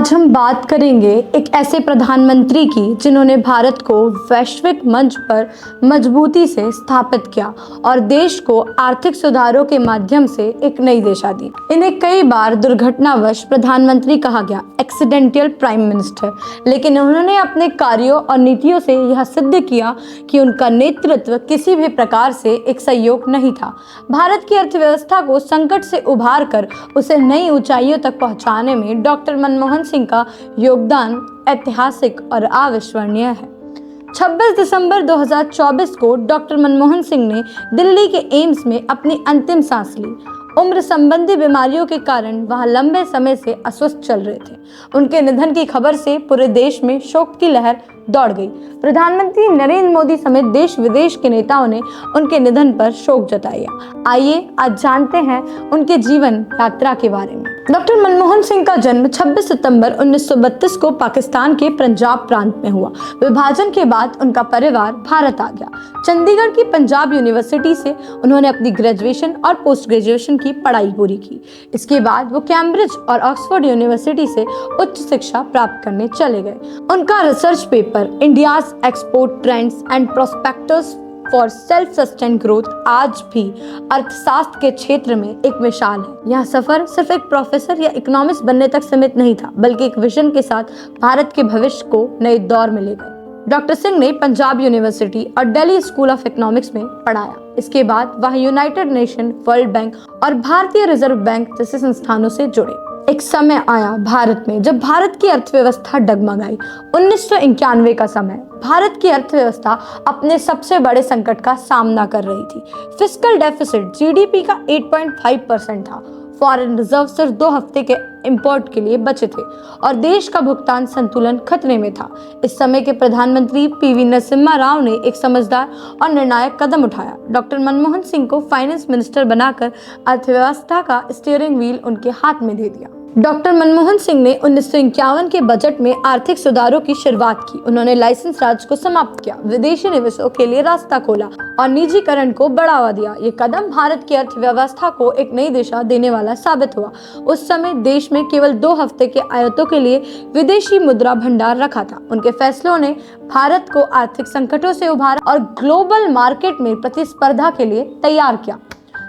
आज हम बात करेंगे एक ऐसे प्रधानमंत्री की जिन्होंने भारत को वैश्विक मंच पर मजबूती से स्थापित किया और देश को आर्थिक सुधारों के माध्यम से एक नई दिशा दी। इन्हें कई बार दुर्घटनावश प्रधानमंत्री कहा गया, एक्सीडेंटल प्राइम मिनिस्टर, लेकिन उन्होंने अपने कार्यों और नीतियों से यह सिद्ध किया कि उनका नेतृत्व किसी भी प्रकार से एक सहयोग नहीं था। भारत की अर्थव्यवस्था को संकट से उभार कर उसे नई ऊंचाइयों तक पहुंचाने में डॉक्टर मनमोहन सिंह का योगदान ऐतिहासिक और अविस्मरणीय है। 26 दिसंबर 2024 को डॉक्टर मनमोहन सिंह ने दिल्ली के एम्स में अपनी अंतिम सांस ली। उम्र संबंधी बीमारियों के कारण वह लंबे समय से अस्वस्थ चल रहे थे। उनके निधन की खबर से पूरे देश में शोक की लहर दौड़ गई। प्रधानमंत्री नरेंद्र मोदी समेत देश विदेश के नेताओं ने उनके निधन पर शोक जताया। आइए आज जानते हैं उनके जीवन यात्रा के बारे में। डॉक्टर मनमोहन सिंह का जन्म 26 सितंबर 1932 को पाकिस्तान के पंजाब प्रांत में हुआ। विभाजन के बाद उनका परिवार भारत आ गया। चंडीगढ़ की पंजाब यूनिवर्सिटी से उन्होंने अपनी ग्रेजुएशन और पोस्ट ग्रेजुएशन की पढ़ाई पूरी की। इसके बाद वो कैम्ब्रिज और ऑक्सफोर्ड यूनिवर्सिटी से उच्च शिक्षा प्राप्त करने चले गए। उनका research paper India's export trends and prospectus for self sustain growth आज भी अर्थशास्त्र के क्षेत्र में एक मिसाल है। यह सफर सिर्फ एक प्रोफेसर या इकोनॉमिस्ट बनने तक सीमित नहीं था, बल्कि एक विजन के साथ भारत के भविष्य को नए दौर में ले गए। डॉक्टर सिंह ने पंजाब यूनिवर्सिटी और दिल्ली स्कूल ऑफ इकोनॉमिक्स में पढ़ाया। इसके बाद वह यूनाइटेड नेशन, वर्ल्ड बैंक और भारतीय रिजर्व बैंक जैसे संस्थानों से जुड़े। एक समय आया भारत में जब भारत की अर्थव्यवस्था डगमगाई। 1991 का समय भारत की अर्थव्यवस्था अपने सबसे बड़े संकट का सामना कर रही थी। फिस्कल डेफिसिट जीडीपी का 8.5% था। फॉरेन रिजर्व सिर्फ 2 हफ्ते के इंपोर्ट के लिए बचे थे और देश का भुगतान संतुलन खतरे में था। इस समय के प्रधानमंत्री पीवी नरसिम्हा राव ने एक समझदार और निर्णायक कदम उठाया। डॉक्टर मनमोहन सिंह को फाइनेंस मिनिस्टर बनाकर अर्थव्यवस्था का स्टीयरिंग व्हील उनके हाथ में दे दिया। डॉक्टर मनमोहन सिंह ने 1951 के बजट में आर्थिक सुधारों की शुरुआत की। उन्होंने लाइसेंस राज को समाप्त किया, विदेशी निवेशों के लिए रास्ता खोला और निजीकरण को बढ़ावा दिया। ये कदम भारत की अर्थव्यवस्था को एक नई दिशा देने वाला साबित हुआ। उस समय देश में केवल 2 हफ्ते के आयातों के लिए विदेशी मुद्रा भंडार रखा था। उनके फैसलों ने भारत को आर्थिक संकटों से उभारा और ग्लोबल मार्केट में प्रतिस्पर्धा के लिए तैयार किया।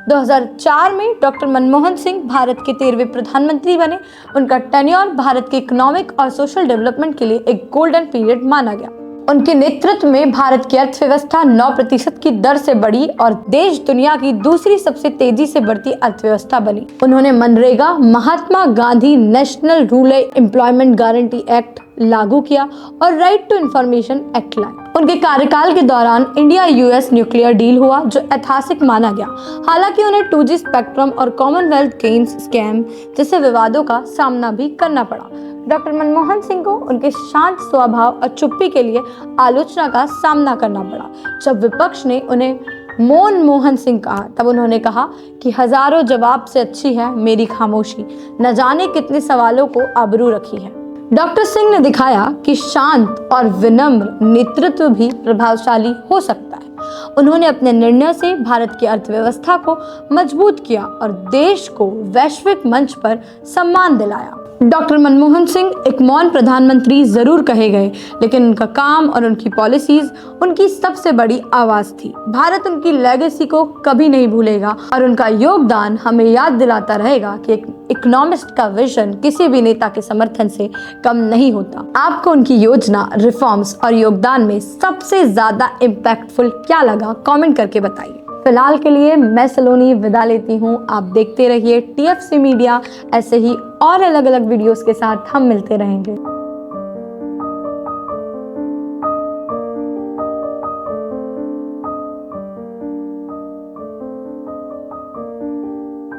2004 में डॉक्टर मनमोहन सिंह भारत के 13वें प्रधानमंत्री बने। उनका टेन्योर भारत के इकोनॉमिक और सोशल डेवलपमेंट के लिए एक गोल्डन पीरियड माना गया। उनके नेतृत्व में भारत की अर्थव्यवस्था 9% की दर से बढ़ी और देश दुनिया की दूसरी सबसे तेजी से बढ़ती अर्थव्यवस्था बनी। उन्होंने MNREGA, Mahatma Gandhi national rural employment guarantee act लागू किया और राइट टू इंफॉर्मेशन एक्ट लाए। उनके कार्यकाल के दौरान इंडिया यूएस न्यूक्लियर डील हुआ जो ऐतिहासिक माना गया। हालांकि उन्हें 2G स्पेक्ट्रम और कॉमनवेल्थ गेम्स स्कैम जैसे विवादों का सामना भी करना पड़ा। डॉक्टर मनमोहन सिंह को उनके शांत स्वभाव और चुप्पी के लिए आलोचना का सामना करना पड़ा। जब विपक्ष ने उन्हें मौन मोहन सिंह कहा, तब उन्होंने कहा कि हजारों जवाब से अच्छी है मेरी खामोशी, न जाने कितने सवालों को आबरू रखी है। डॉक्टर सिंह ने दिखाया कि शांत और विनम्र नेतृत्व भी प्रभावशाली हो सकता है। उन्होंने अपने निर्णय से भारत की अर्थव्यवस्था को मजबूत किया और देश को वैश्विक मंच पर सम्मान दिलाया। डॉक्टर मनमोहन सिंह एक मौन प्रधानमंत्री जरूर कहे गए, लेकिन उनका काम और उनकी पॉलिसीज उनकी सबसे बड़ी आवाज थी। भारत उनकी लेगेसी को कभी नहीं भूलेगा और उनका योगदान हमें याद दिलाता रहेगा कि एक इकोनॉमिस्ट का विजन किसी भी नेता के समर्थन से कम नहीं होता। आपको उनकी योजना, रिफॉर्म्स और योगदान में सबसे ज्यादा इम्पैक्टफुल क्या लगा, कमेंट करके बताइए। फिलहाल के लिए मैं सलोनी विदा लेती हूँ। आप देखते रहिए TFC मीडिया। ऐसे ही और अलग अलग वीडियोस के साथ हम मिलते रहेंगे।